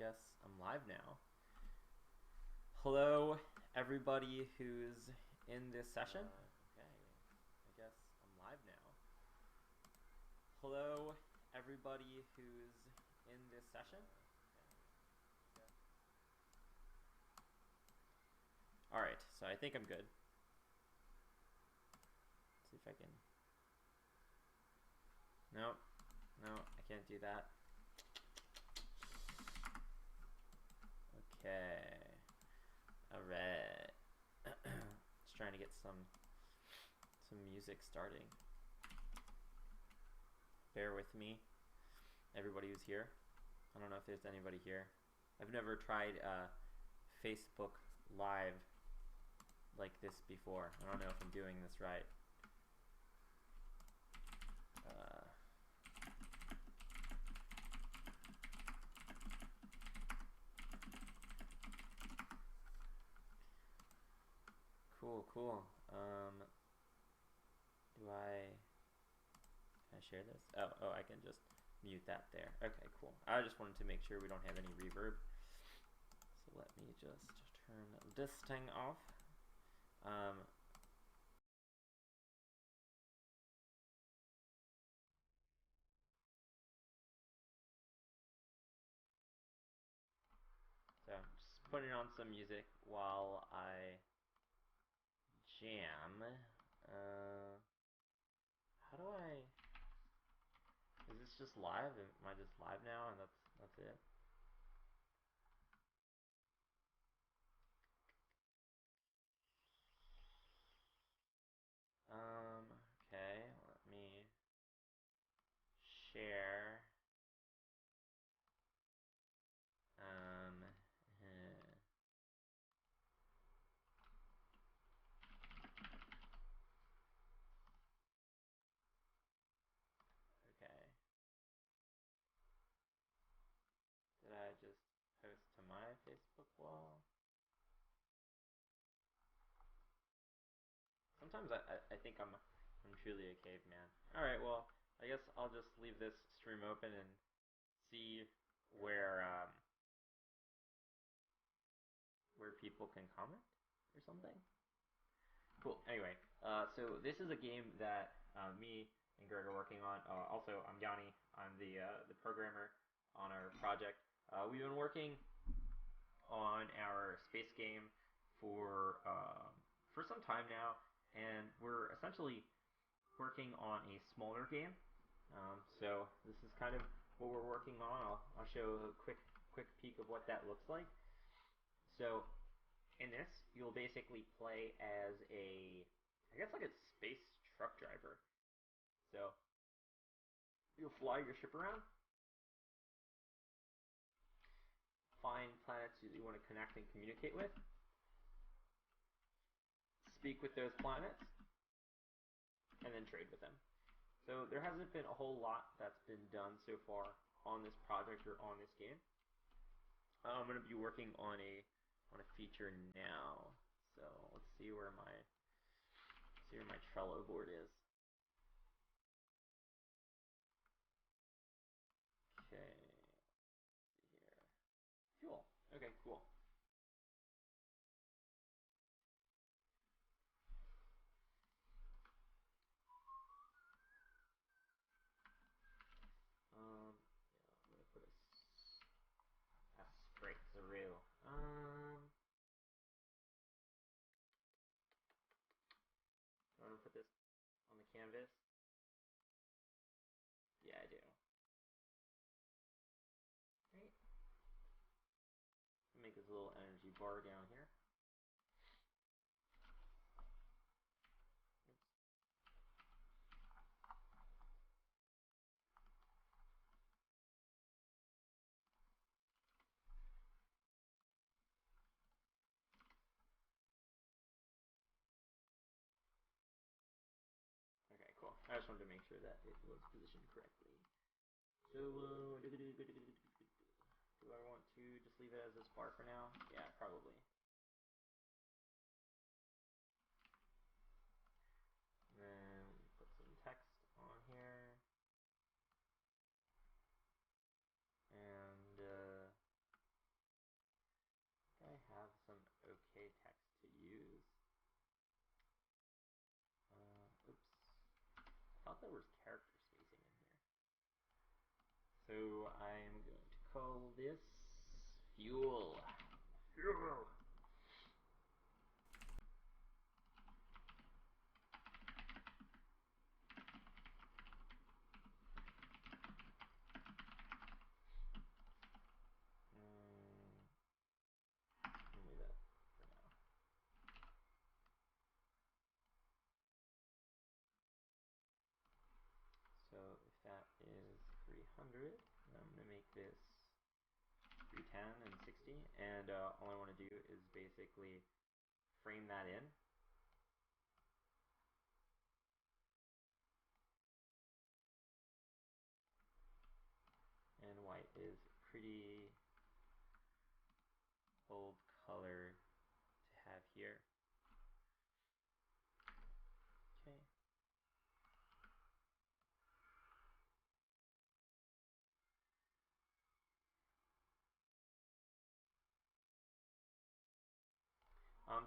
guess I'm live now. Hello, everybody who's in this session. Okay, I guess I'm live now. Hello, everybody who's in this session. All right, so I think I'm good. Let's see if I can. No, I can't do that. Okay. All right. Just trying to get some music starting. Bear with me, everybody who's here. I don't know if there's anybody here. I've never tried Facebook Live like this before. I don't know if I'm doing this right. Cool. Can I share this? Oh, I can just mute that there. Okay, cool. I just wanted to make sure we don't have any reverb. So let me just turn this thing off. So I'm just putting on some music while I jam. How do I? Is this just live? Am I just live now and that's it? Okay, let me share. Okay. Did I just post to my Facebook wall? Sometimes I think I'm truly a caveman. All right, well, I guess I'll just leave this stream open and see where people can comment or something. Cool. Anyway, so this is a game that me and Greg are working on. Also, I'm Yanni. I'm the programmer on our project. We've been working on our space game for some time now, and we're essentially working on a smaller game. So this is kind of what we're working on. I'll show a quick peek of what that looks like. So in this, you'll basically play as I guess like a space truck driver. So you'll fly your ship around, find planets that you want to connect and communicate with, speak with those planets, and then trade with them. So there hasn't been a whole lot that's been done so far on this project or on this game. I'm going to be working on a feature now. So let's see where my Trello board is. Okay. Here. Cool. Okay, cool. Yeah, I'm gonna put a straight through. I'm gonna put this on the canvas. Yeah, I do. Right. Make this little energy bar down here. Okay, cool. I just wanted to make sure that it was positioned correctly. So, do I want to just leave it as this bar for now? Yeah, probably. And then put some text on here. And there was character spacing in here. So I'm going to call this fuel. Fuel. Leave that for now. So if that is 300, I'm going to make this 310 and 60, and all I want to do is basically frame that in. And white is pretty old color to have here. Okay.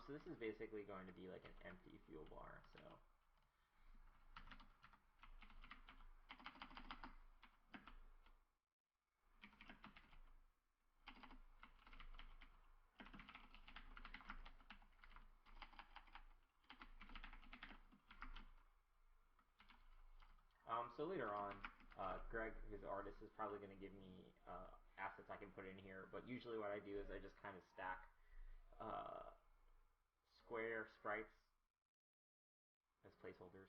So this is basically going to be like an empty fuel bar, so. So later on, Greg, who's the artist, is probably going to give me assets I can put in here, but usually what I do is I just kind of stack square sprites as placeholders.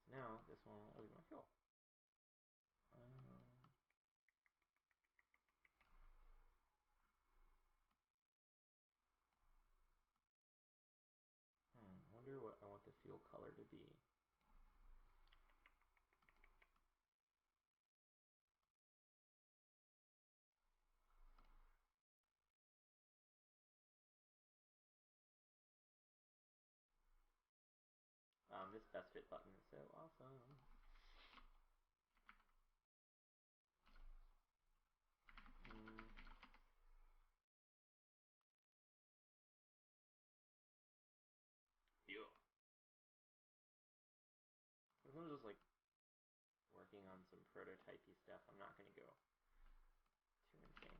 So now this one will be my fuel. Wonder what I want the fuel color to be. This best fit button is so awesome. Fuel. If I'm just like working on some prototypey stuff, I'm not going to go too insane.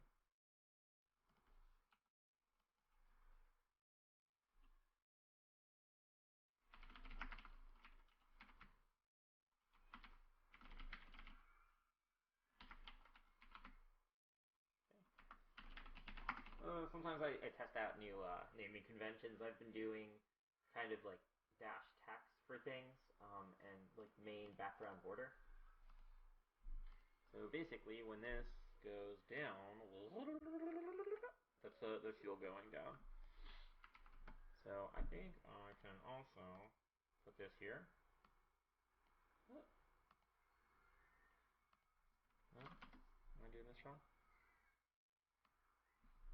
Sometimes I test out new naming conventions. I've been doing kind of like dash text for things and like main background border. So basically, when this goes down, that's the fuel going down. So I think I can also put this here. What? No? Am I doing this wrong?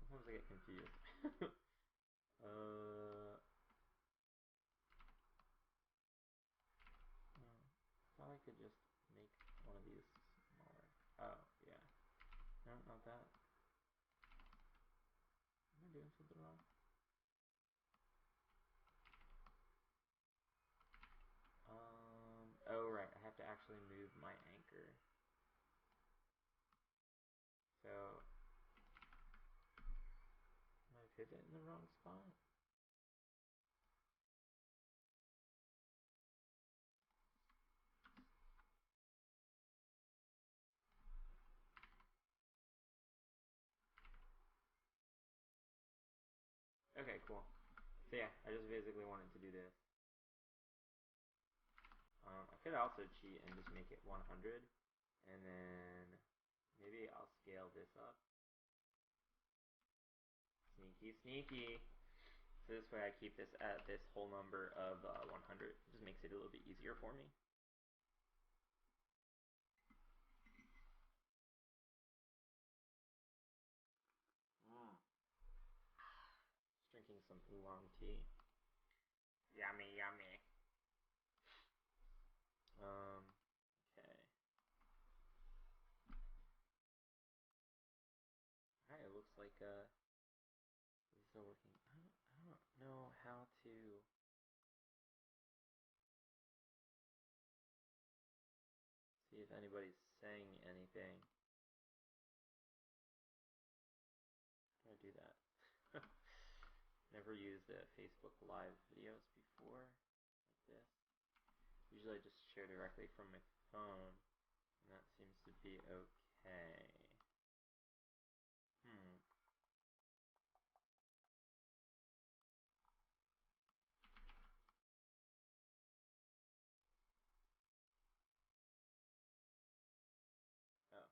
Sometimes I get confused. Thought I could just make one of these smaller. Oh, yeah. No, not that. Am I doing something wrong? Oh right, I have to actually move my anchor. So, am I pivot in the wrong spot? Okay, cool. So yeah, I just basically wanted to do this. I could also cheat and just make it 100, and then maybe I'll scale this up. Sneaky, sneaky. So this way I keep this at this whole number of 100. It just makes it a little bit easier for me. Just drinking some oolong tea. Yummy, yummy. Okay. Alright, it looks like this is still working. I don't know how to if anybody's saying anything. How do I do that? Never used Facebook Live videos before like this. Usually I just share directly from my phone, and that seems to be okay. Oh.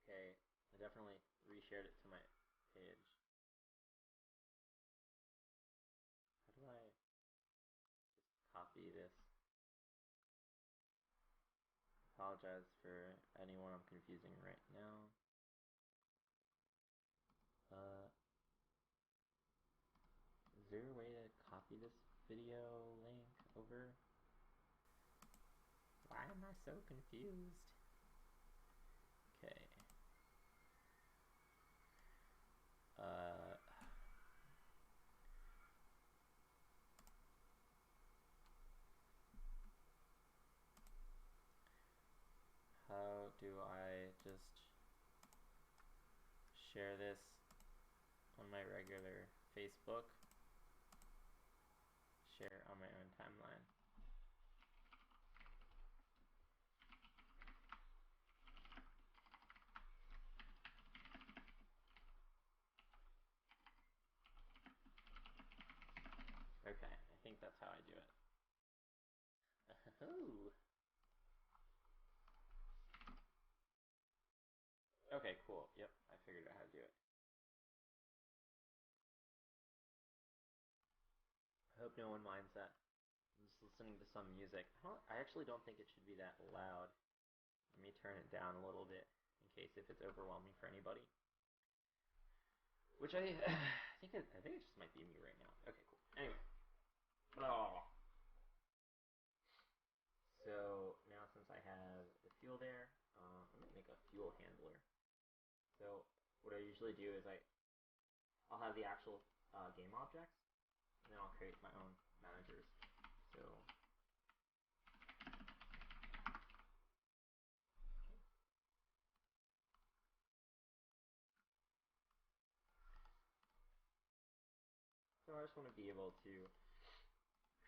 Okay. I definitely reshared it to my page. How do I just copy this? Apologize for anyone I'm confusing right now. Is there a way to copy this video link over? Why am I so confused? Okay. How do I just share this on my regular Facebook? Share on my own timeline. Okay, I think that's how I do it. Oh. Okay, cool. Yep, I figured out how to do it. I hope no one minds that. I'm just listening to some music. I actually don't think it should be that loud. Let me turn it down a little bit in case if it's overwhelming for anybody. Which I think it just might be me right now. Okay, cool. Anyway. Oh. So now since I have the fuel there, I'm gonna make a fuel handler. So what I usually do is I'll have the actual game objects, and then I'll create my own managers. So I just want to be able to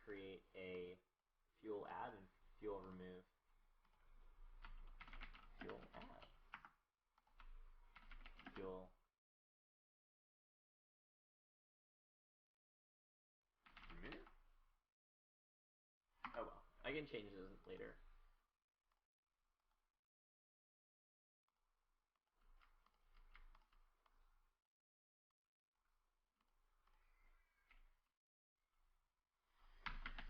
create a fuel add and fuel remove. Fuel add. Fuel remove? Oh well, I can change those later.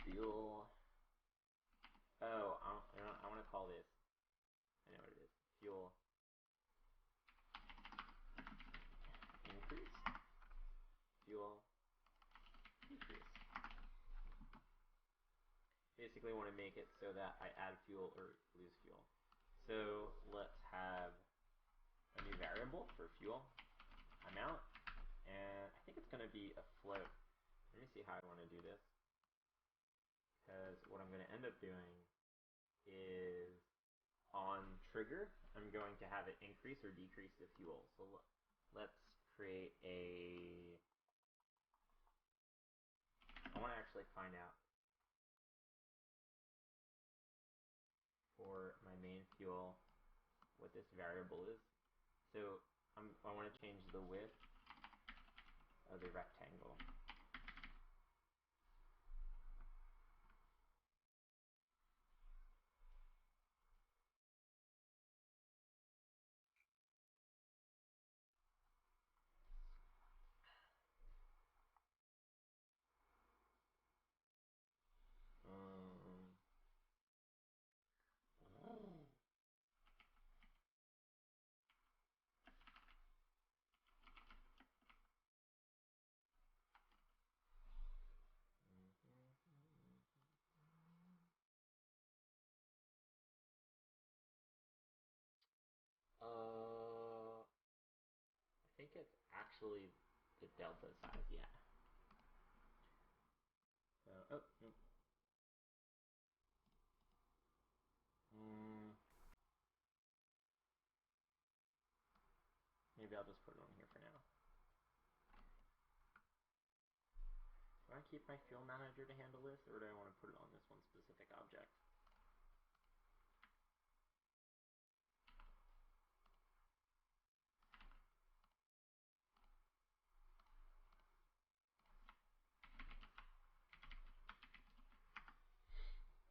Fuel. Oh, I want to call this. I know what it is. Fuel increase. Fuel decrease. Basically, want to make it so that I add fuel or lose fuel. So let's have a new variable for fuel amount, and I think it's going to be a float. Let me see how I want to do this. Because what I'm going to end up doing is on trigger, I'm going to have it increase or decrease the fuel. So let's create I want to actually find out for my main fuel what this variable is. So I want to change the width of the rectangle. I think it's actually the delta size, yeah. So, oh, nope. maybe I'll just put it on here for now. Do I keep my fuel manager to handle this, or do I want to put it on this one specific object?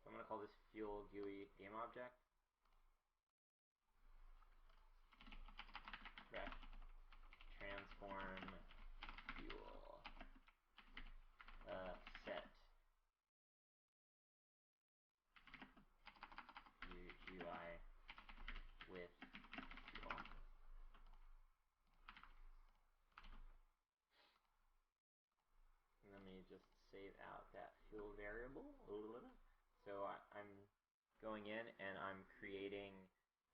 So I'm going to call this fuel GUI game object. Transform fuel set GUI with fuel. And let me just save out that fuel variable. So I'm going in and I'm creating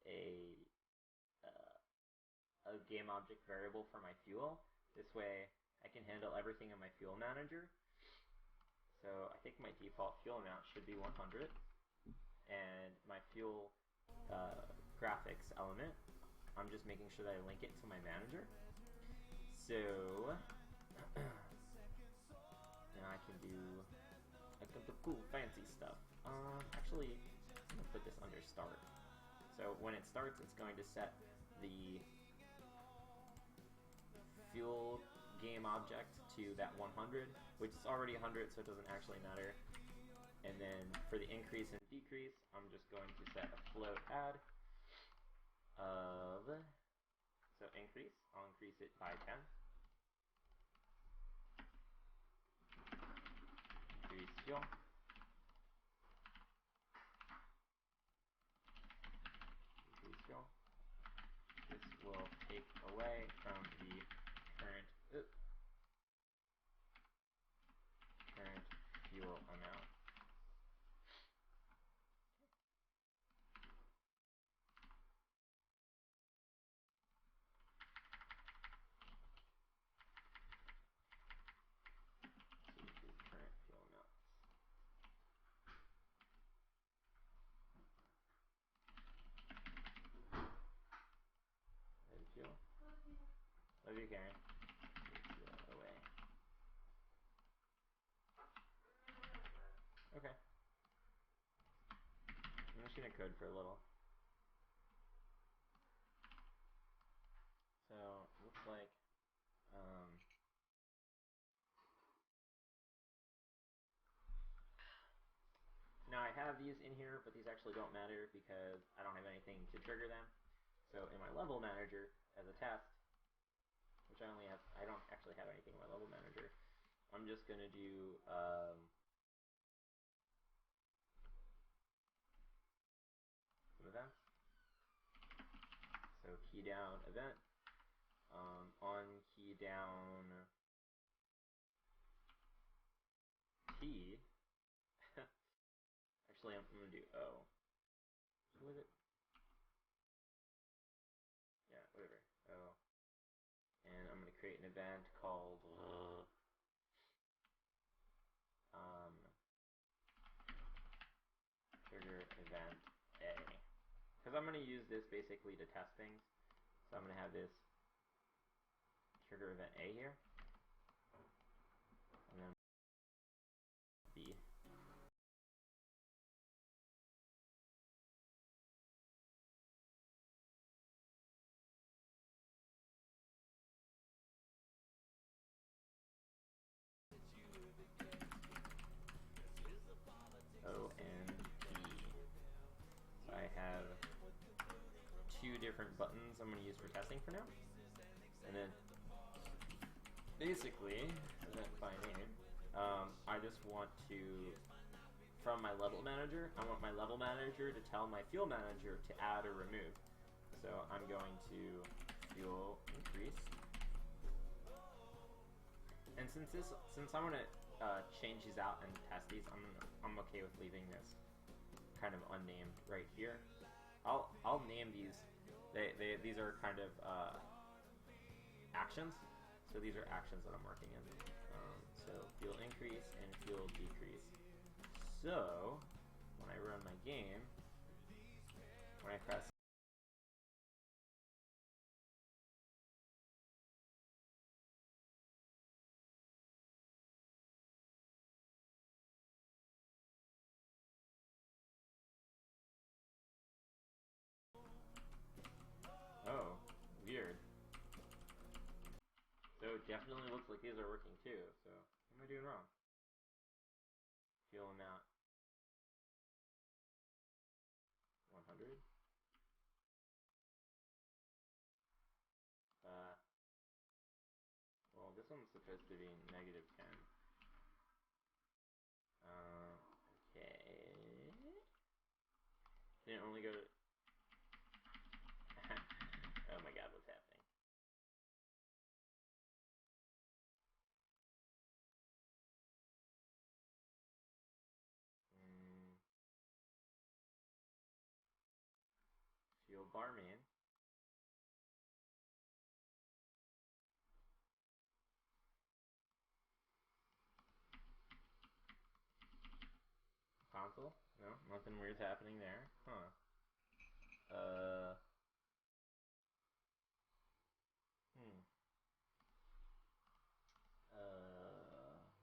a game object variable for my fuel. This way I can handle everything in my fuel manager. So I think my default fuel amount should be 100, and my fuel graphics element, I'm just making sure that I link it to my manager. So now I can do the cool fancy stuff. Actually, I'm gonna put this under start. So when it starts, it's going to set the fuel game object to that 100, which is already 100, so it doesn't actually matter. And then for the increase and decrease, I'm just going to set a float add of, so increase, I'll increase it by 10. Increase fuel. Increase fuel. This will take away from the current fuel amount. Love you, Karen. Away. Okay. I'm just gonna code for a little. So looks like now I have these in here, but these actually don't matter because I don't have anything to trigger them. So in my level manager as a test, which I don't actually have anything in my level manager, I'm just gonna do some events. So key down event, on key down T. Actually, I'm gonna do O. So with it, yeah, whatever. O, and I'm gonna create an event called trigger event A, because I'm gonna use this basically to test things. So I'm gonna have this trigger event A here, and then B. O and B. So I have two different buttons I'm gonna use for testing for now, and then basically event by name. I just want to, from my level manager, I want my level manager to tell my fuel manager to add or remove. So I'm going to fuel increase, and since I'm gonna change these out and test these, I'm okay with leaving this kind of unnamed right here. I'll name these. These are kind of actions. So these are actions that I'm working in. So fuel increase and fuel decrease. So when I run my game, when I press these are working too, so what am I doing wrong? Fuel amount 100. Well, this one's supposed to be negative 10. Okay. Didn't only go to... Oh my god, what's happening? Fuel bar main. Console? No, nothing weird's happening there. Huh.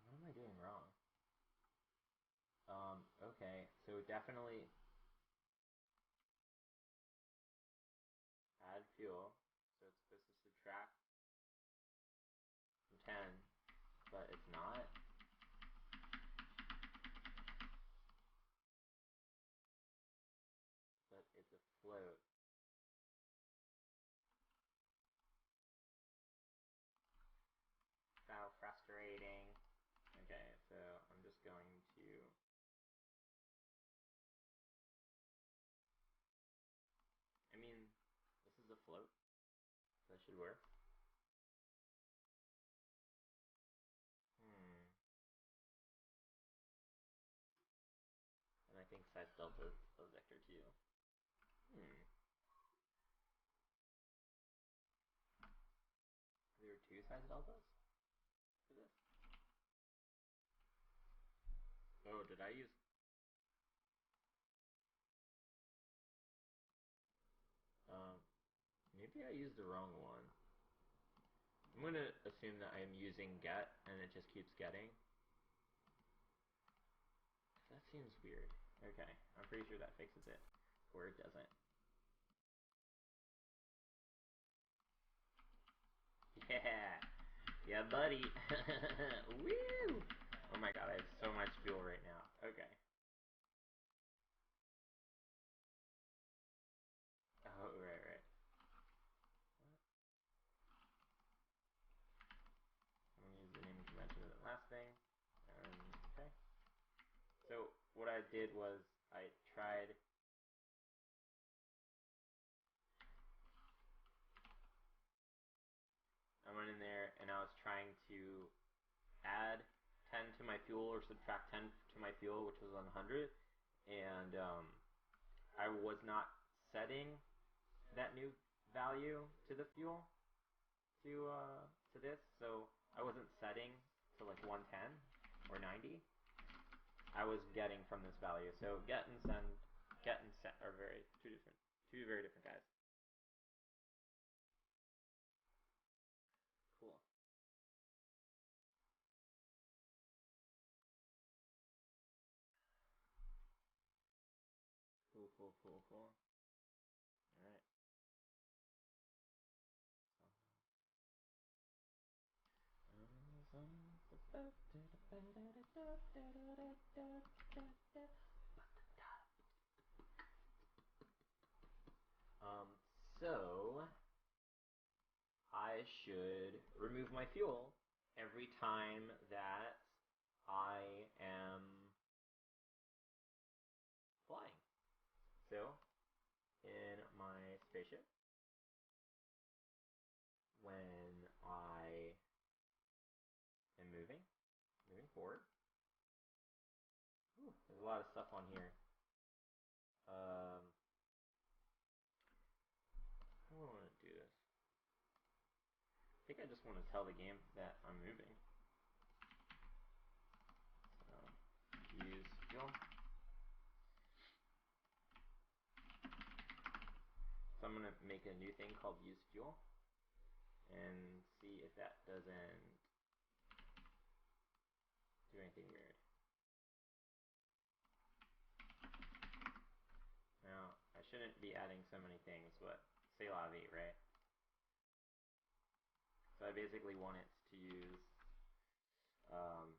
What am I doing wrong? Okay, so definitely add fuel. So it's supposed to subtract from 10, but it's not. But it's a float. How frustrating. Okay, so I'm just going to... I mean, this is a float, so that should work. And I think size delta is a vector too. There are two size deltas for this? Oh, did I use... maybe I used the wrong one. I'm gonna assume that I'm using get, and it just keeps getting. That seems weird. Okay, I'm pretty sure that fixes it. Or it doesn't. Yeah! Yeah, buddy! Woo! Oh my god, I have so much fuel right now. Okay. Oh, right. I'm gonna use the naming convention of the last thing. Okay. So, what I did was, I tried... I went in there, and I was trying to add 10 to my fuel, or subtract 10 to my fuel, which was 100, and, I was not setting that new value to the fuel to this, so I wasn't setting to like 110 or 90. I was getting from this value. So get and set are two very different guys. Cool. Cool. All right. So I should remove my fuel every time that I am flying. So in my spaceship, when I am moving forward, there's a lot of stuff on here. How do I want to do this? I think I just want to tell the game that I'm moving. So, use fuel. So I'm going to make a new thing called use fuel and see if that doesn't do anything weird. Now, I shouldn't be adding so many things, but c'est la vie, right? So I basically want it to use Um,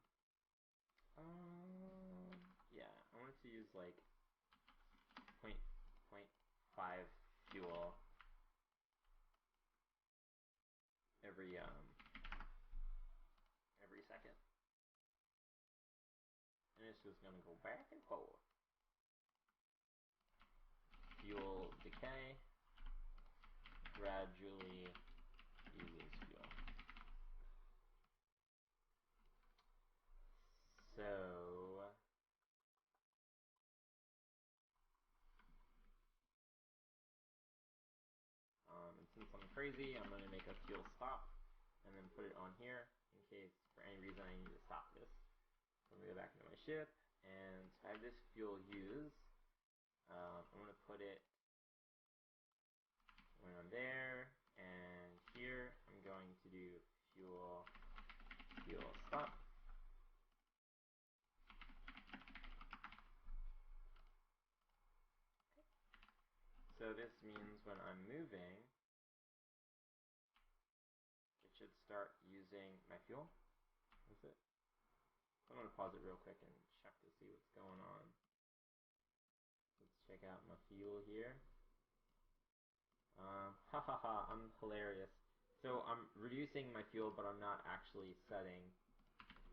yeah, I wanted to use like point 0.5 fuel every second. And it's just gonna go back and forth. Fuel decay gradually uses fuel. So and since I'm crazy, I'm gonna make a fuel stop and then put it on here in case for any reason I need to stop this. So I'm gonna go back into my ship and I have this fuel use. I'm gonna put it when I'm there, and here I'm going to do fuel stop. So this means when I'm moving, it should start using my fuel. That's it. I'm going to pause it real quick and check to see what's going on. Let's check out my fuel here. I'm hilarious. So I'm reducing my fuel, but I'm not actually setting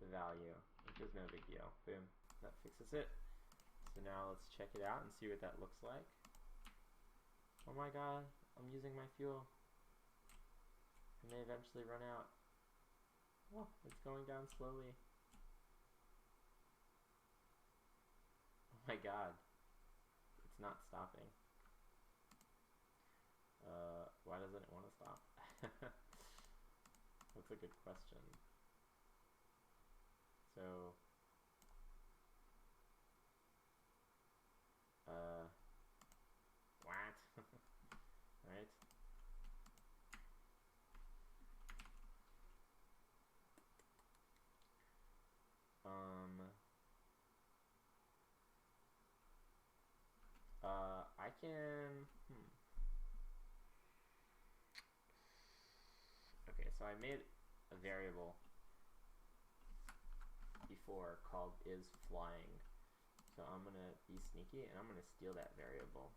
the value, which is no big deal. Boom. That fixes it. So now let's check it out and see what that looks like. Oh my god, I'm using my fuel. I may eventually run out. Oh, it's going down slowly. Oh my god. It's not stopping. Why doesn't it want to stop? That's a good question. So, what? Right? I can, Okay, so I made a variable before called isFlying. So I'm gonna be sneaky and I'm gonna steal that variable.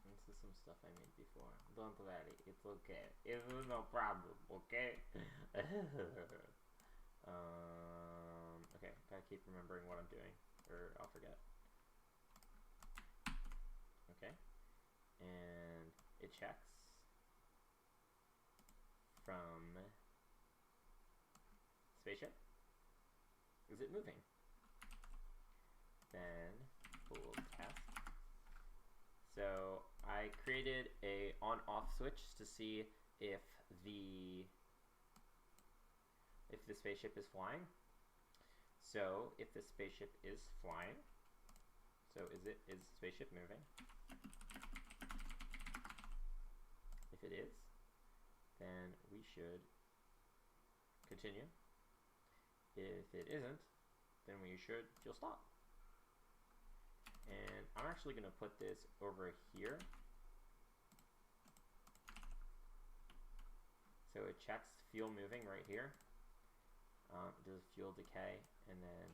This is some stuff I made before. Don't worry, it's okay. It's no problem, okay? Okay, gotta keep remembering what I'm doing, or I'll forget. Okay, and it checks from spaceship. Is it moving? Then we'll test. So I created a on-off switch to see if the spaceship is flying. So if the spaceship is flying, so is spaceship moving? If it is, then we should continue. If it isn't, then we should fuel stop. And I'm actually going to put this over here. So it checks fuel moving right here. Does fuel decay, and then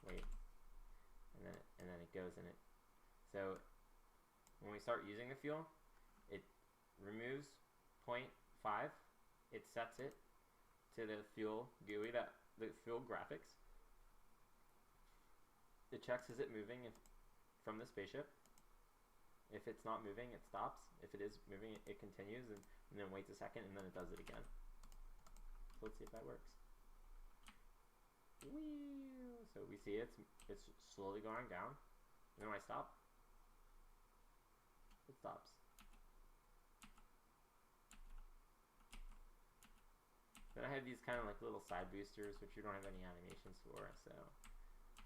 wait, and then it goes in it. So when we start using the fuel, it removes 0.5. It sets it to the fuel GUI, the fuel graphics. It checks is it moving from the spaceship. If it's not moving, it stops. If it is moving, it continues, and then waits a second, and then it does it again. So let's see if that works. Whee! So we see it's slowly going down. And then when I stop, it stops. Then I have these kind of like little side boosters, which you don't have any animations for, so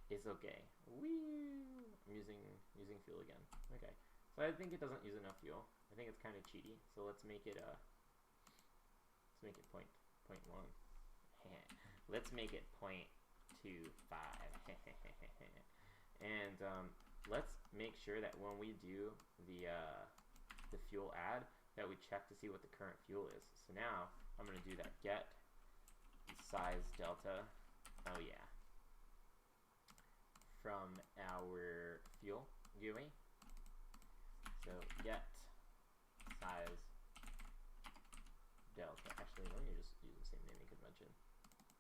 it's okay. Whee! I'm using fuel again. Okay, so I think it doesn't use enough fuel. I think it's kind of cheaty. So let's make it 0.1. Let's make it 0.25. And let's make sure that when we do the fuel add, that we check to see what the current fuel is. So now I'm going to do that get size delta, oh yeah, from our fuel GUI. So get size delta. Actually, let me just use the same naming convention.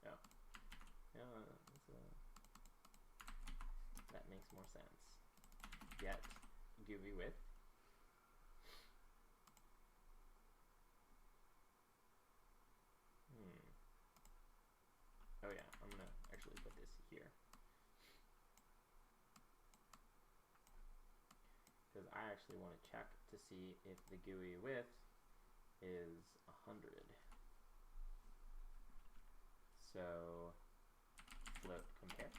Oh, yeah, that makes more sense. Get GUI width. Oh yeah, I'm gonna actually put this here, because I actually want to check to see if the GUI width is 100. So float compare.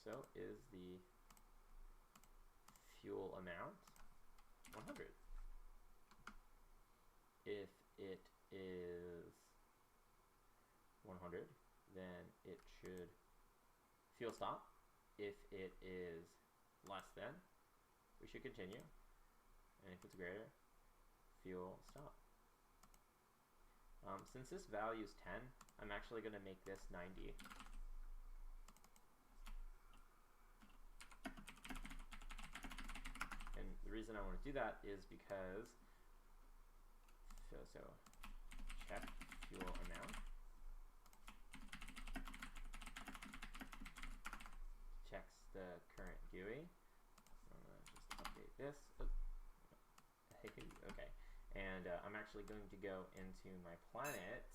So is the fuel amount 100? If it is 100, then it should fuel stop. If it is less than, we should continue. And if it's greater, fuel stop. Since this value is 10, I'm actually going to make this 90. And the reason I want to do that is because, so check fuel amount. Checks the current GUI. I'm going to just update this. Oh. Okay. And I'm actually going to go into my planets.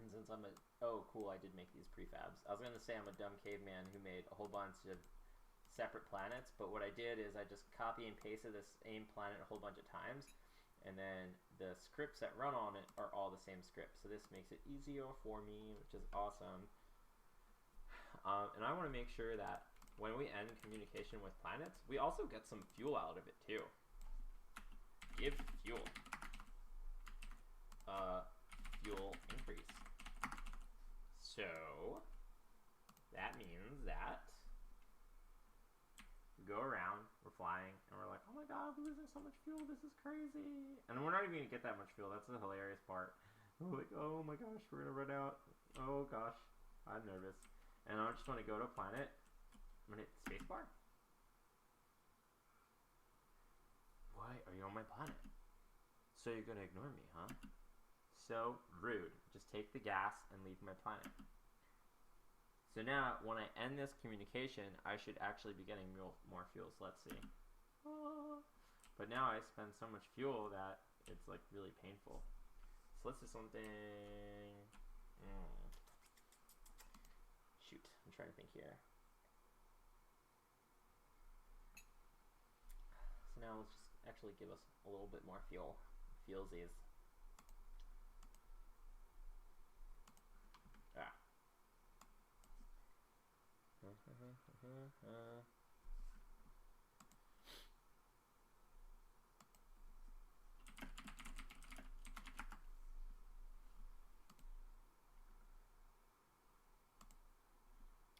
And since I'm a, oh cool, I did make these prefabs. I was going to say I'm a dumb caveman who made a whole bunch of separate planets, but what I did is I just copy and pasted the same planet a whole bunch of times, and then the scripts that run on it are all the same script. So this makes it easier for me, which is awesome. And I want to make sure that when we end communication with planets, we also get some fuel out of it too. Give fuel. Fuel increase. So that means that we go around, we're flying, and we're like, oh my god, we're losing so much fuel, this is crazy. And we're not even gonna get that much fuel, that's the hilarious part. We're like, oh my gosh, we're gonna run out. Oh gosh, I'm nervous. And I just want to go to a planet. I'm gonna hit spacebar. Why are you on my planet? So you're gonna ignore me, huh? So rude. Just take the gas and leave my planet. So now, when I end this communication, I should actually be getting more fuel. So let's see. But now I spend so much fuel that it's like really painful. So let's do something. Shoot, I'm trying to think here. So now let's just actually give us a little bit more fuel. Fuelsies. Ah.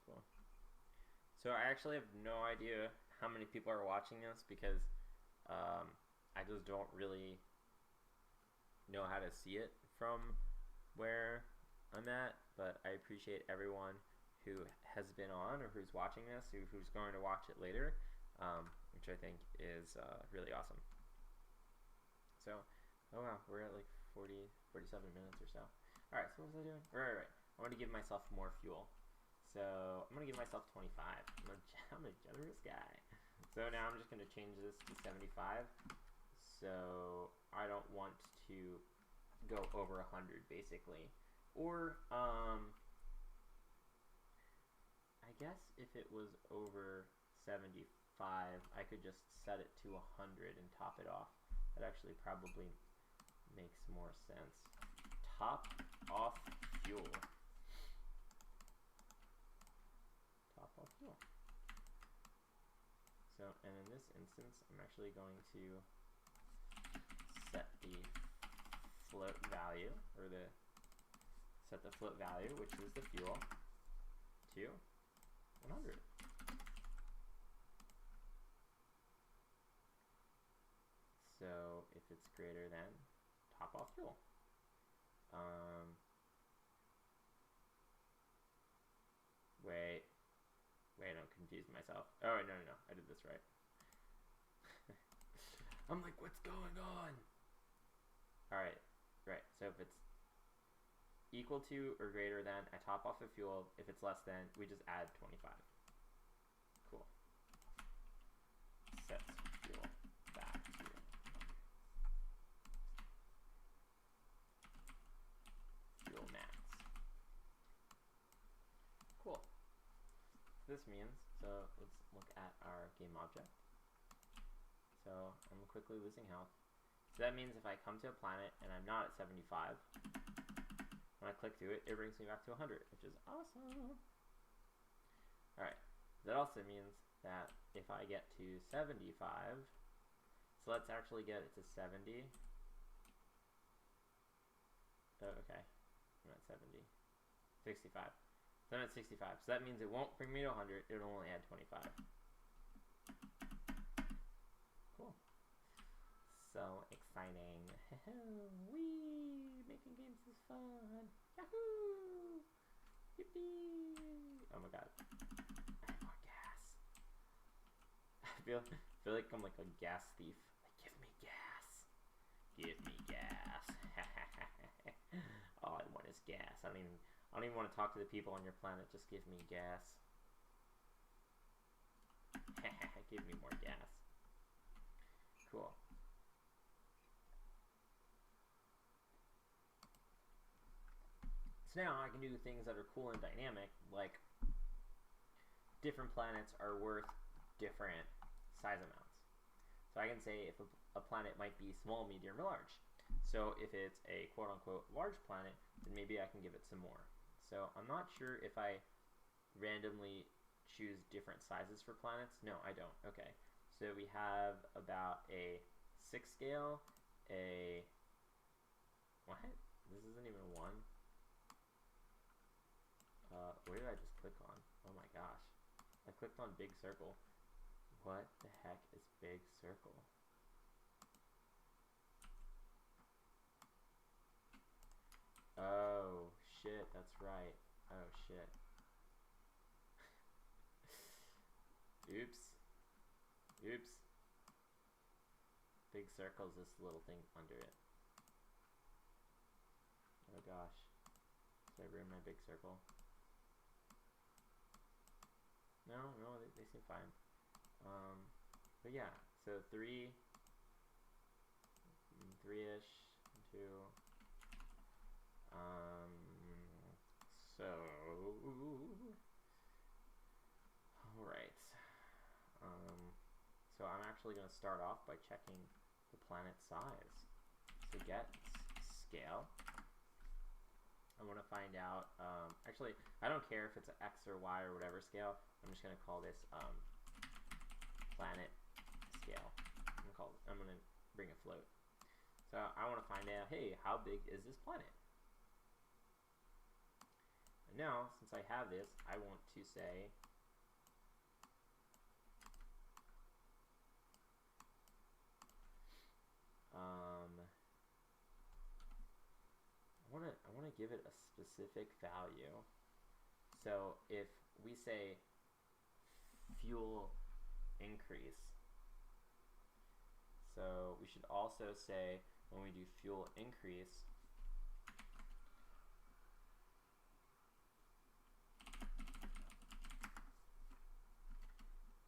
Cool. So I actually have no idea how many people are watching this because I just don't really know how to see it from where I'm at, but I appreciate everyone who has been on or who's watching this, who's going to watch it later, which I think is really awesome. So, oh wow, we're at like 47 minutes or so. Alright, so what was I doing? Right. I want to give myself more fuel. So, I'm going to give myself 25. I'm a generous guy. So now I'm just going to change this to 75. So, I don't want to go over 100 basically. Or, I guess if it was over 75, I could just set it to 100 and top it off. That actually probably makes more sense. Top off fuel. Top off fuel. So, and in this instance, I'm actually going to set the float value, or set the float value, which is the fuel, to 100. it's greater than top off fuel. Wait, I'm confusing myself. Oh, no, I did this right. I'm like, what's going on? Alright, right, so if it's equal to or greater than, I top off the fuel. If it's less than, we just add 25. Cool. Sets fuel back to fuel max. Cool. This means, so let's look at our game object. So I'm quickly losing health. So that means if I come to a planet and I'm not at 75, when I click through it, it brings me back to 100, which is awesome. Alright, that also means that if I get to 75, so let's actually get it to 70. Oh, okay, I'm at 70. 65. So I'm at 65. So that means it won't bring me to 100, it'll only add 25. Cool. So exciting. Whee! Making games is fun. Yahoo! Yippee! Oh my god. I have more gas. I feel like I'm like a gas thief. Like, give me gas. Give me gas. All I want is gas. I don't even want to talk to the people on your planet. Just give me gas. Give me more gas. Cool. So now I can do things that are cool and dynamic, like different planets are worth different size amounts. So I can say if a planet might be small, medium, or large. So if it's a quote-unquote large planet, then maybe I can give it some more. So I'm not sure if I randomly choose different sizes for planets. No, I don't. Okay. So we have about a 6 scale, a... What? This isn't even 1. Where did I just click on? Oh my gosh. I clicked on big circle. What the heck is big circle? Oh, shit, that's right. Oh, shit. Oops. Oops. Big circle's this little thing under it. Oh gosh. Did I ruin my big circle? No, they seem fine. But yeah, so 3-ish, 2. So, alright. So I'm actually going to start off by checking the planet size. So get scale. I want to find out, actually, I don't care if it's an X or Y or whatever scale. I'm just going to call this planet scale. I'm going to bring a float. So I want to find out, hey, how big is this planet? And now, since I have this, I want to say I want to give it a specific value. So if we say fuel increase, so we should also say when we do fuel increase,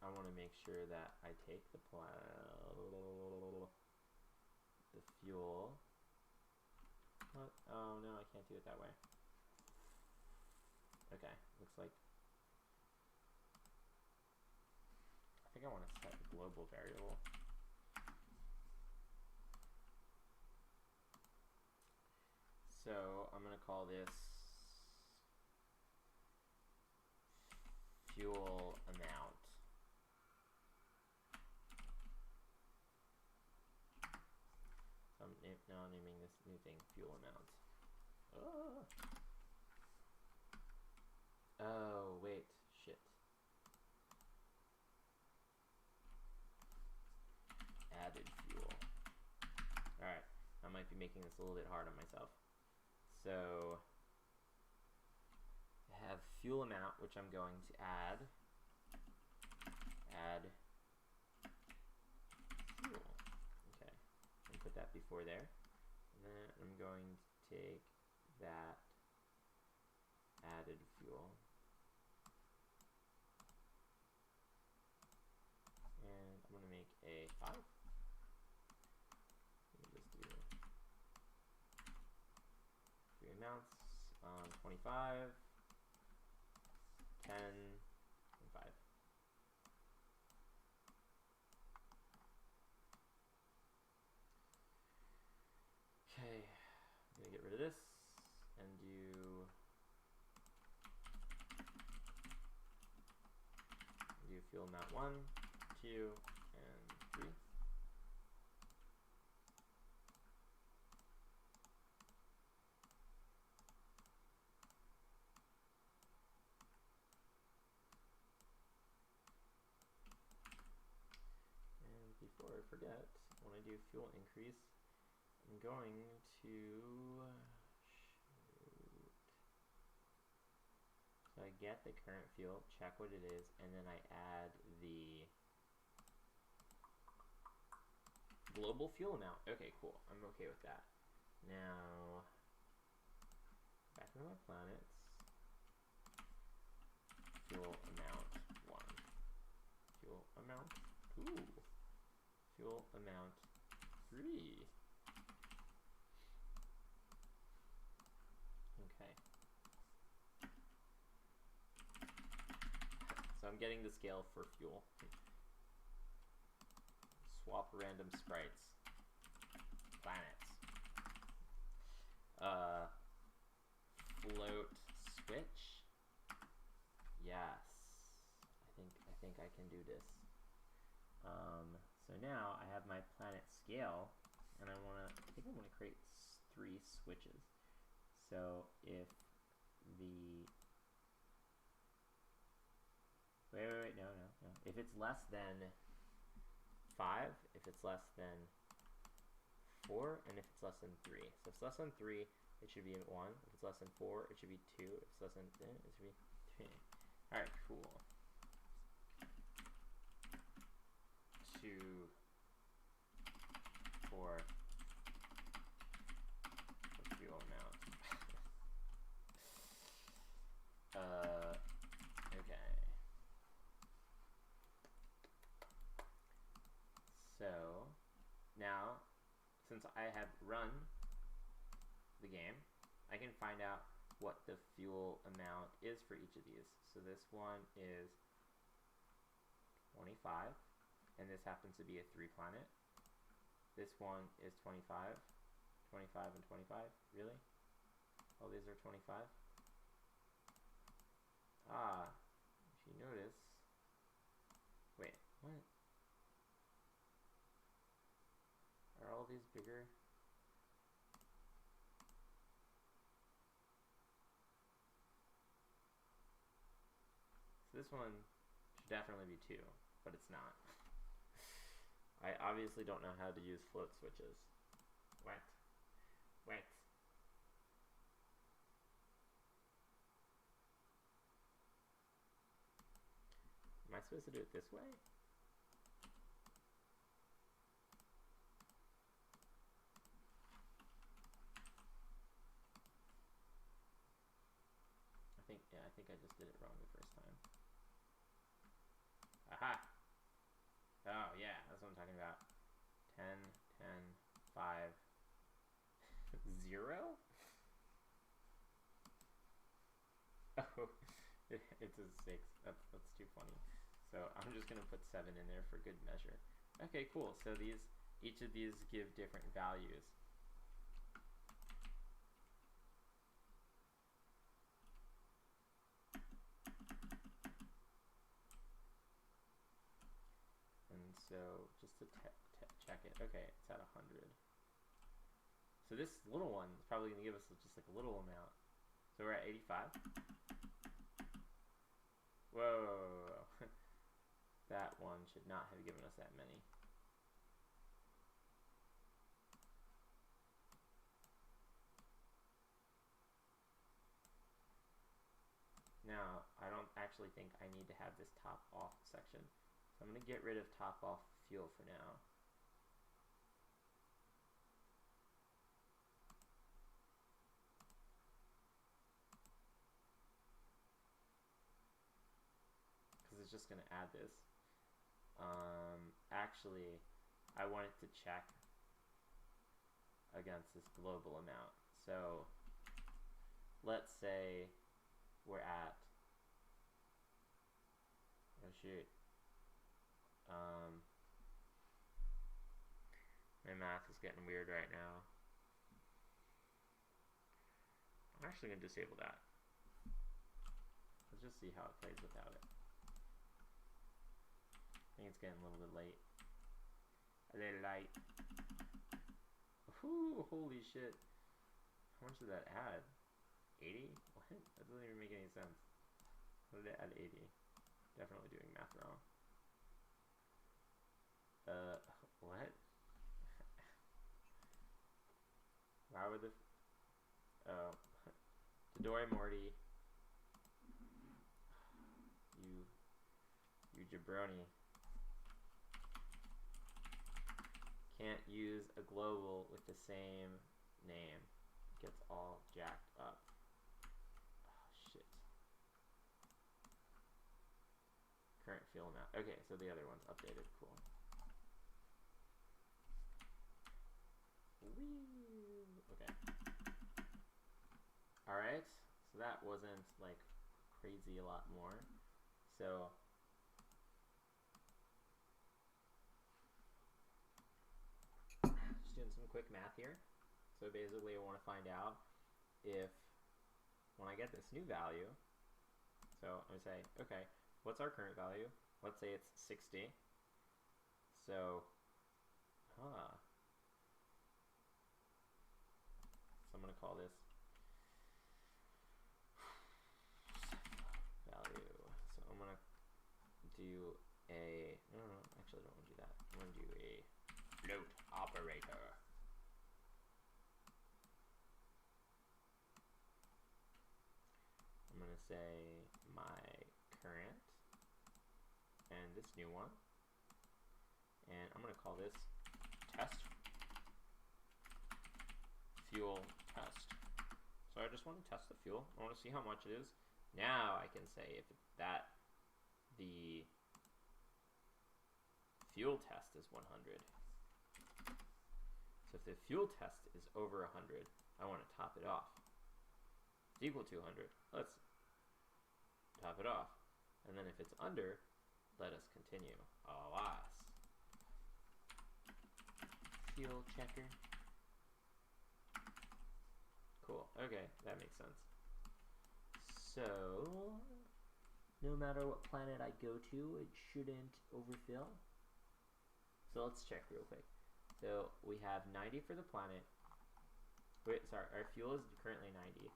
I want to make sure that I take the fuel. What? Oh no, I can't do it that way. Okay, looks like I think I want to set a global variable. So I'm going to call this fuel amount. So I'm now naming this new thing fuel amount. Oh, wait, shit. Added fuel. making this a little bit hard on myself. So I have fuel amount, which I'm going to add fuel. Okay, and put that before there. And then I'm going to take that added fuel and I'm going to make a 5. Let me just do 3 amounts, 25, 10, and 5. Okay, I'm going to get rid of this and do fuel amount 1, 2, and 3. And before I forget, when I do fuel increase, I'm going to shoot. So I get the current fuel, check what it is, and then I add the global fuel amount. Okay, cool. I'm okay with that. Now, back into my planets. Fuel amount 1. Fuel amount 2. Fuel amount 3. Okay. So I'm getting the scale for fuel. Swap random sprites. Planets. Float switch. Yes. I think I can do this. So now I have my planet scale, and I think I want to create 3 switches. So if the wait, no. If it's less than 5, if it's less than 4, and if it's less than 3. So if it's less than 3, it should be 1. If it's less than 4, it should be 2. If it's less than it should be 3. All right, cool. 2, 4 fuel amount. Okay. So now, since I have run the game, I can find out what the fuel amount is for each of these. So this one is 25, and this happens to be a 3 planet. This one is 25, 25, and 25. Really? All these are 25? Ah, if you notice. Wait, what? Are all these bigger? So this one should definitely be 2, but it's not. I obviously don't know how to use float switches. What? Am I supposed to do it this way? I think I just did it wrong the first time. Aha! Oh yeah, that's what I'm talking about. 10, 10, 5, 0? Oh, it's a 6. That's too funny. So I'm just gonna put 7 in there for good measure. Okay, cool. So each of these give different values. And so just to check it, okay, it's at 100. So this little one is probably gonna give us just like a little amount. So we're at 85. Whoa. That one should not have given us that many. Now, I don't actually think I need to have this top off section. So I'm going to get rid of top off fuel for now. Because it's just going to add this. Actually, I want it to check against this global amount. So let's say we're at, oh shoot, my math is getting weird right now. I'm actually going to disable that. Let's just see how it plays without it. I think it's getting a little bit late. A little light. Whew, holy shit. How much did that add? 80? What? That doesn't even make any sense. What did it add 80? Definitely doing math wrong. What? Why would the... Oh. Dodoy Morty. You jabroni. Can't use a global with the same name. It gets all jacked up. Oh, shit. Current fuel amount. Okay, so the other one's updated. Cool. Whee! Okay. Alright, so that wasn't like crazy a lot more. So just doing some quick math here. So basically I want to find out if when I get this new value, so I'm going to say, okay, what's our current value? Let's say it's 60. So, so I'm going to call this value. So I'm going to do a, no, actually I don't want to do that. I'm going to do a float operator. I'm going to say my current and this new one, and I'm going to call this test fuel test. So I just want to test the fuel. I want to see how much it is. Now I can say if that the fuel test is 100. So if the fuel test is over 100, I want to top it off. It's equal to 100. Let's top it off. And then if it's under, let us continue. Alas. Fuel checker. Cool. Okay, that makes sense. So, no matter what planet I go to, it shouldn't overfill. So let's check real quick. So we have 90 for the planet. Wait, sorry, our fuel is currently 90.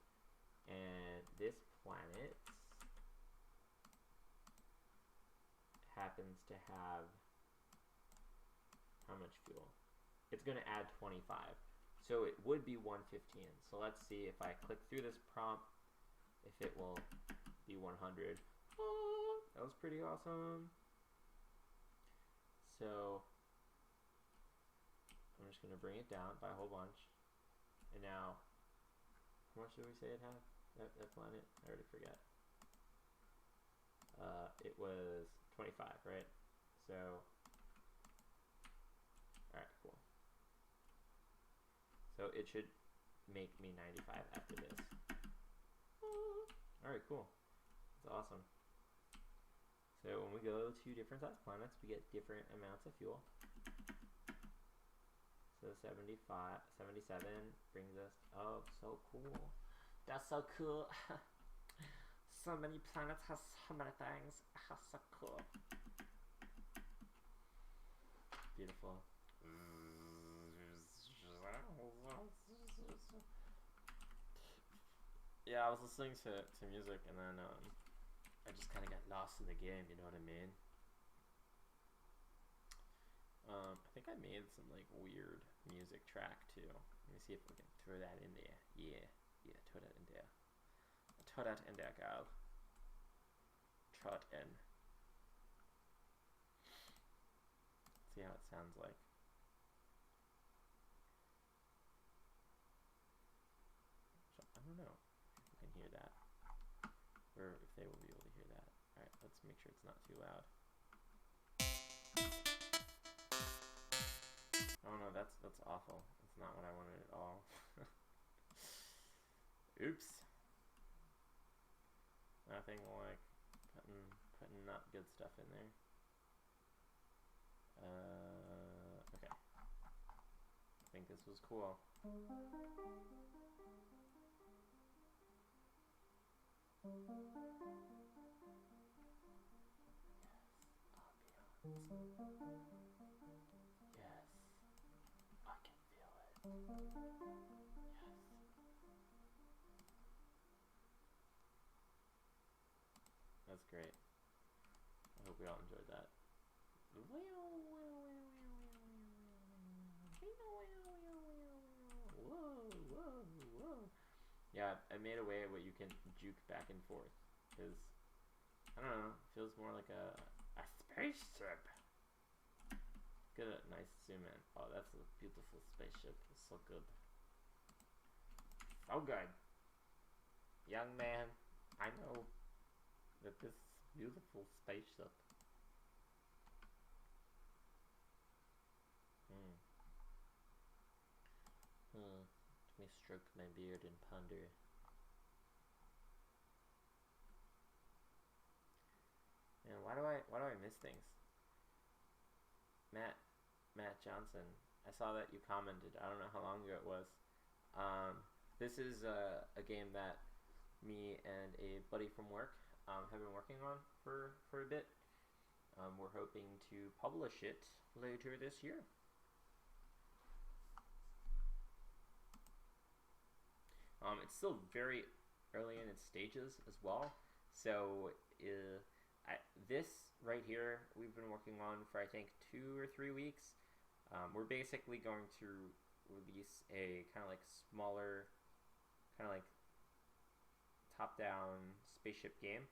And this planet happens to have how much fuel? It's going to add 25. So it would be 115. So let's see if I click through this prompt, if it will be 100. Oh, that was pretty awesome. So I'm just going to bring it down by a whole bunch. And now, how much did we say it had? That planet? I already forget. It was 25, right? So, alright, cool. So it should make me 95 after this. Alright, cool. That's awesome. So when we go to different size planets, we get different amounts of fuel. So 75, 77 brings us, oh, so cool. That's so cool. So many planets have so many things. So cool. Beautiful. Yeah, I was listening to music and then I just kind of got lost in the game, you know what I mean? I think I made some like weird music track too. Let me see if we can throw that in there. Yeah, throw that in there. Throw that in there, girl. cut in. See how it sounds like. So, I don't know if you can hear that, or if they will be able to hear that. Alright, let's make sure it's not too loud. Oh no, that's awful. That's not what I wanted at all. Oops. Nothing like putting not good stuff in there. Okay. I think this was cool. Yes, I can feel it. Yes. That's great. I hope we all enjoyed that. Whoa. Yeah, I made a way where you can juke back and forth. Because, I don't know, it feels more like a spaceship. Get a nice zoom in. Oh, that's a beautiful spaceship. It's so good. So good. Young man, I know that this beautiful spaceship. Let me stroke my beard and ponder. Man, why do I miss things? Matt Johnson, I saw that you commented. I don't know how long ago it was. This is a game that me and a buddy from work have been working on for a bit. We're hoping to publish it later this year. It's still very early in its stages as well. So this right here, we've been working on for I think 2 or 3 weeks. We're basically going to release a kind of like smaller, kind of like top-down spaceship game,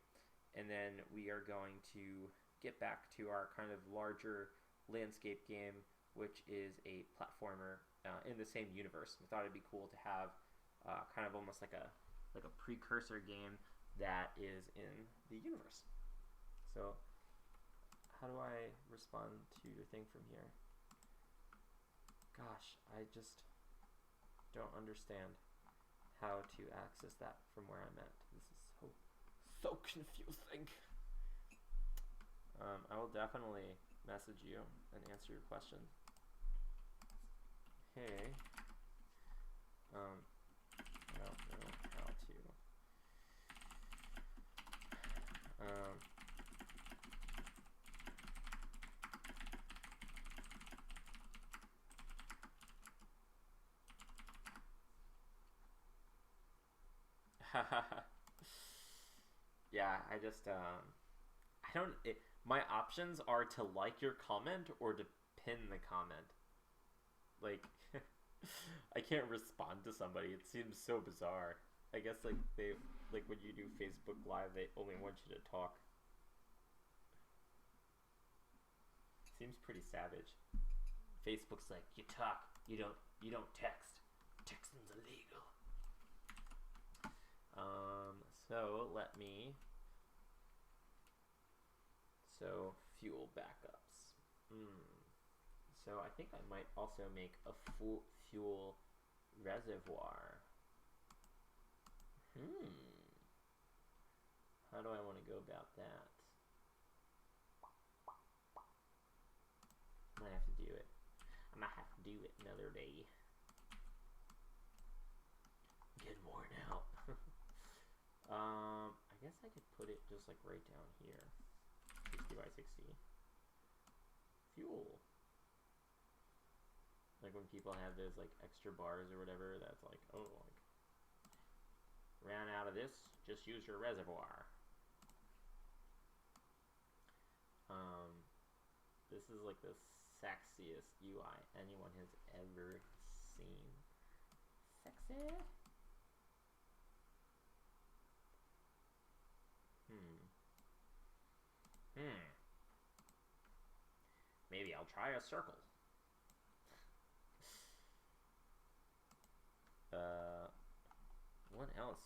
and then we are going to get back to our kind of larger landscape game, which is a platformer in the same universe. We thought it'd be cool to have kind of almost like a precursor game that is in the universe. So how do I respond to your thing from here? Gosh, I just don't understand how to access that from where I'm at. This is so confusing. I will definitely message you and answer your question. Hey, I don't know how to. Yeah, I just I don't. My options are to like your comment or to pin the comment. Like, I can't respond to somebody. It seems so bizarre. I guess like when you do Facebook Live, they only want you to talk. Seems pretty savage. Facebook's like, you talk, you don't text. Texting's illegal. So let me. So fuel backups. So I think I might also make a full fuel reservoir. How do I want to go about that? I might have to do it. I might have to do it another day. Get more now. I guess I could put it just like right down here. 60 by 60. Fuel. Like when people have those like extra bars or whatever, that's like, oh, like ran out of this, just use your reservoir. This is like the sexiest UI anyone has ever seen. Sexy. I'll try a circle. What else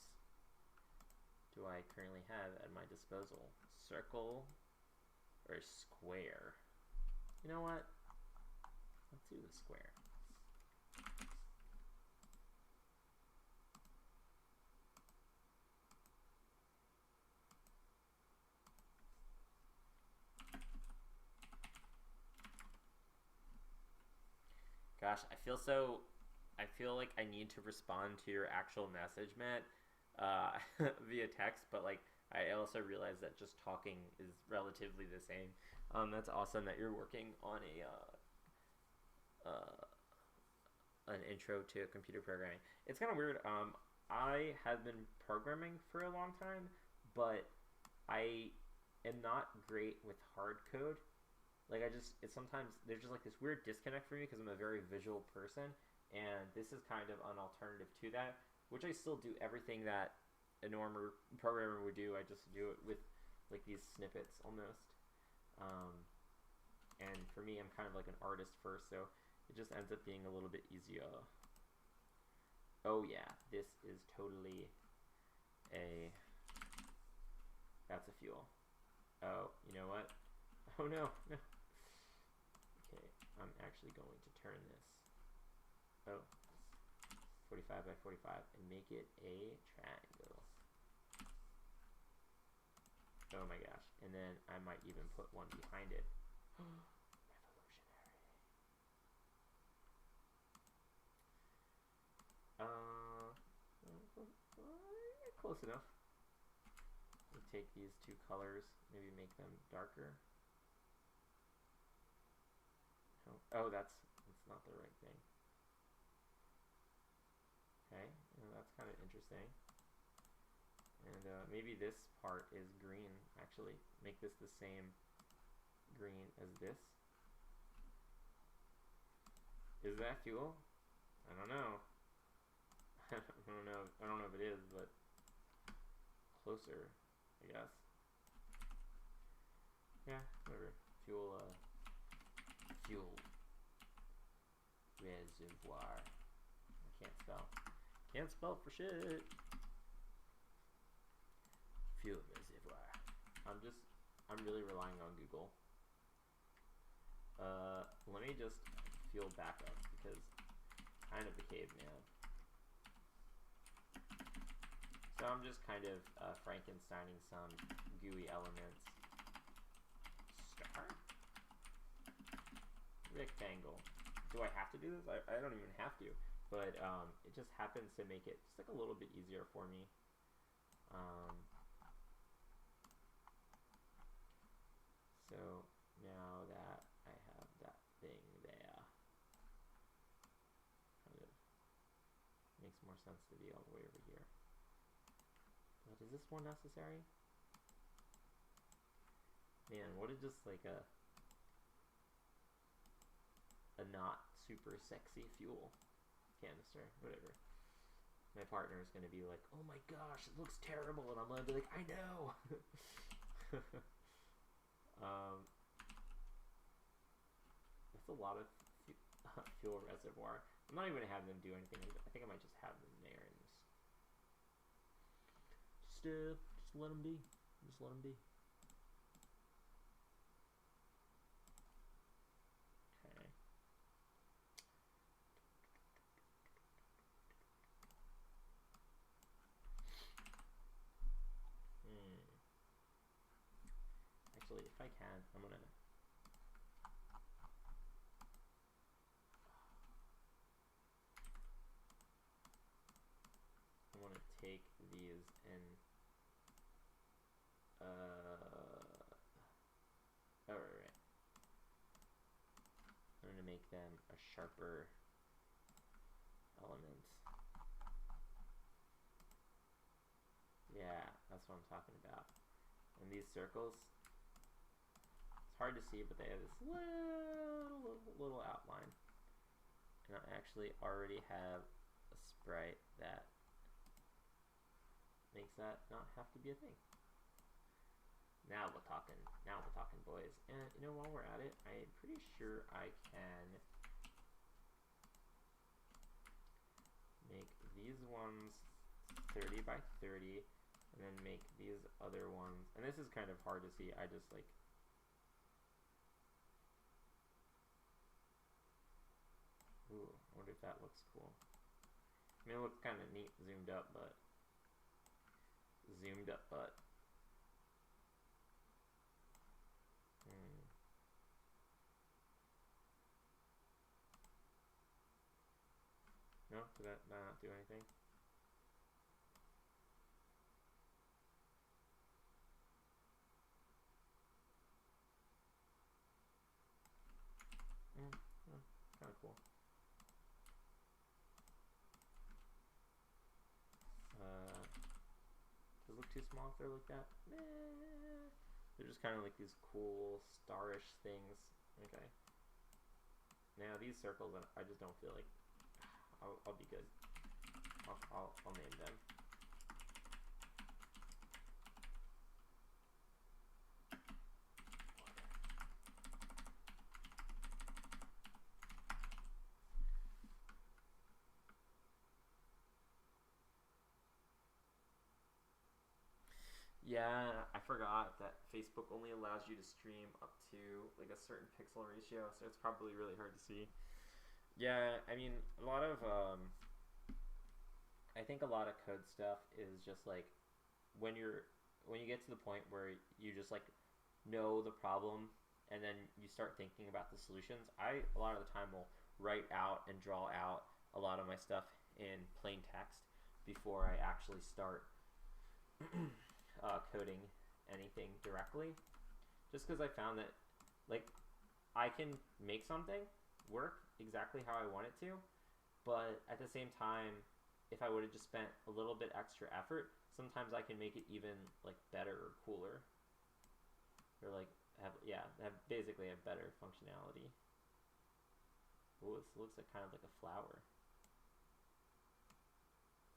do I currently have at my disposal? Circle or square? You know what? Let's do the square. Gosh, I feel like I need to respond to your actual message, Matt, via text, but like I also realize that just talking is relatively the same. That's awesome that you're working on an intro to computer programming. It's kind of weird. I have been programming for a long time, but I am not great with hard code. Like it's sometimes there's just like this weird disconnect for me because I'm a very visual person, and this is kind of an alternative to that, which I still do everything that a normal programmer would do. I just do it with like these snippets almost. And for me, I'm kind of like an artist first, so it just ends up being a little bit easier. Oh yeah, this is totally that's a fuel. Oh, you know what? Oh no, no. Okay, I'm actually going to turn this, 45 by 45, and make it a triangle. Oh my gosh, and then I might even put one behind it. Revolutionary. Close enough. We'll take these two colors, maybe make them darker. Oh, that's not the right thing. Okay, that's kind of interesting. And maybe this part is green, actually. Make this the same green as this. Is that fuel? I don't know. I don't know if it is, but closer, I guess. Yeah, whatever. Fuel reservoir. I can't spell. Can't spell for shit. Fuel reservoir. I'm really relying on Google. Let me just fuel back up because I'm kind of a caveman. So I'm just kind of Frankensteining some GUI elements. Star? Rectangle. Do I have to do this? I don't even have to, but it just happens to make it just like a little bit easier for me. So now that I have that thing there, kind of makes more sense to be all the way over here. But is this one necessary? Man, what is just like a not super sexy fuel canister, whatever. My partner is going to be like, oh my gosh, it looks terrible, and I'm going to be like, I know. That's a lot of fuel reservoir. I'm not even going to have them do anything. I think I might just have them there and just let them be. Just let them be. Okay. Actually, if I can, I'm gonna. I want to take these and oh right. I'm gonna make them a sharper element. Yeah, that's what I'm talking about. And these circles, it's hard to see, but they have this little outline. And I actually already have a sprite that makes that not have to be a thing. Now we're talking. Now we're talking, boys. And you know, while we're at it, I'm pretty sure I can make these ones 30 by 30, and then make these other ones. And this is kind of hard to see. I just like. Ooh, I wonder if that looks cool. I mean, it looks kind of neat zoomed up, but. No, did that not do anything? Kind of cool. Does it look too small if they're like that? Meh. They're just kind of like these cool starish things. Okay. Now these circles, I just don't feel like I'll be good. I'll name them. Yeah, I forgot that Facebook only allows you to stream up to like a certain pixel ratio, so it's probably really hard to see. Yeah, I mean, I think a lot of code stuff is just like when you get to the point where you just like know the problem and then you start thinking about the solutions. I a lot of the time will write out and draw out a lot of my stuff in plain text before I actually start coding anything directly, just because I found that like I can make something work exactly how I want it to, but at the same time, if I would have just spent a little bit extra effort, sometimes I can make it even like better or cooler, or like have basically a better functionality. Ooh, this looks like kind of like a flower.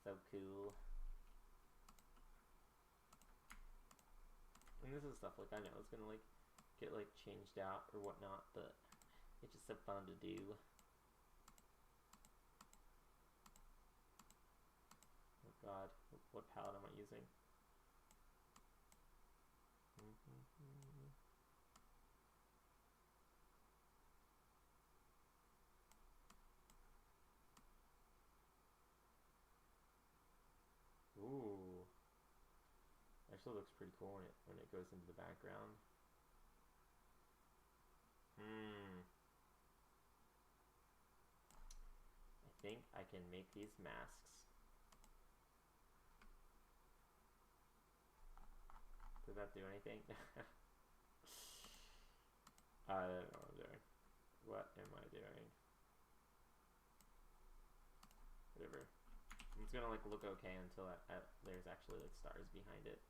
So cool. And this is stuff like I know it's gonna like get like changed out or whatnot, but it's just so fun to do. Oh god, what palette am I using? Ooh, actually looks pretty cool when it goes into the background. I think I can make these masks. Did that do anything? I don't know what I'm doing. What am I doing? Whatever. It's gonna like look okay until there's actually like stars behind it.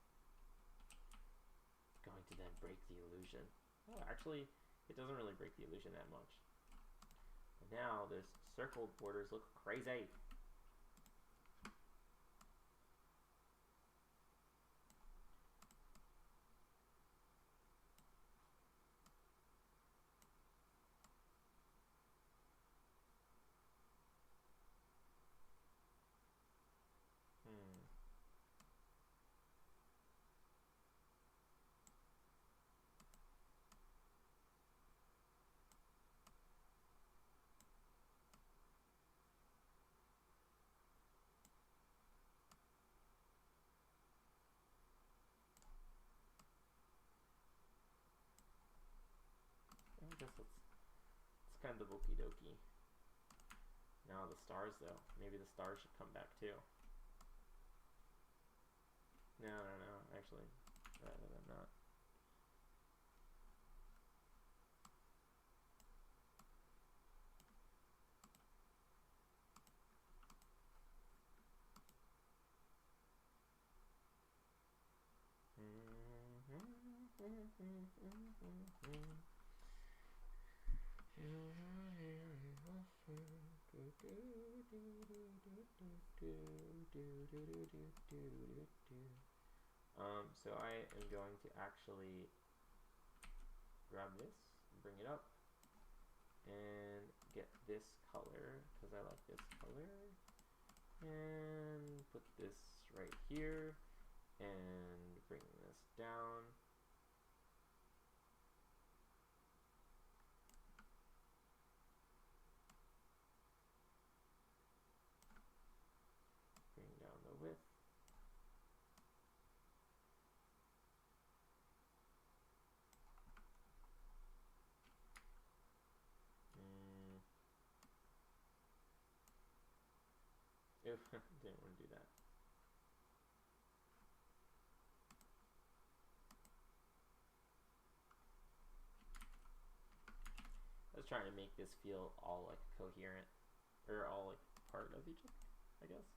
It's going to then break the illusion. Oh, actually, it doesn't really break the illusion that much. But now this circled borders look crazy. I guess it's kind of okie dokie. Now the stars though. Maybe the stars should come back too. No, actually, rather than not. So I am going to actually grab this, bring it up, and get this color because I like this color, and put this right here, and bring this down. Bring down the width. Didn't want to do that. I was trying to make this feel all like coherent, or all like part of each other, I guess.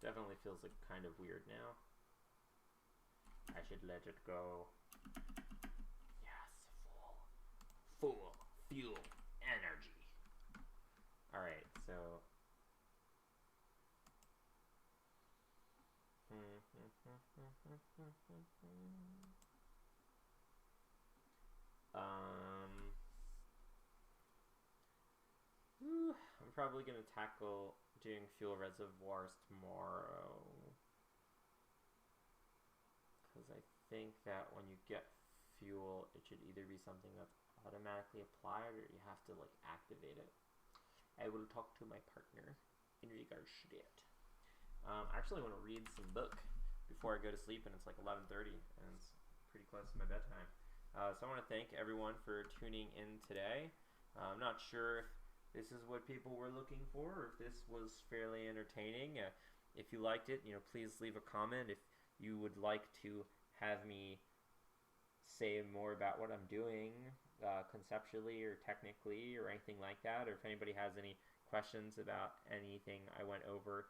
Definitely feels like kind of weird now. I should let it go. Yes, full fuel energy. Alright, so I'm probably gonna tackle doing fuel reservoirs tomorrow, because I think that when you get fuel, it should either be something that's automatically applied or you have to like activate it. I will talk to my partner in regards to that. I actually want to read some book before I go to sleep, and it's like 11:30, and it's pretty close to my bedtime. So I want to thank everyone for tuning in today. I'm not sure if this is what people were looking for, or if this was fairly entertaining. If you liked it, please leave a comment. If you would like to have me say more about what I'm doing conceptually or technically or anything like that, or if anybody has any questions about anything I went over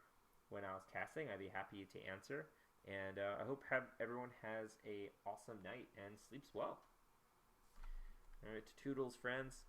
when I was casting, I'd be happy to answer. And I hope everyone has a awesome night and sleeps well. All right, toodles, friends.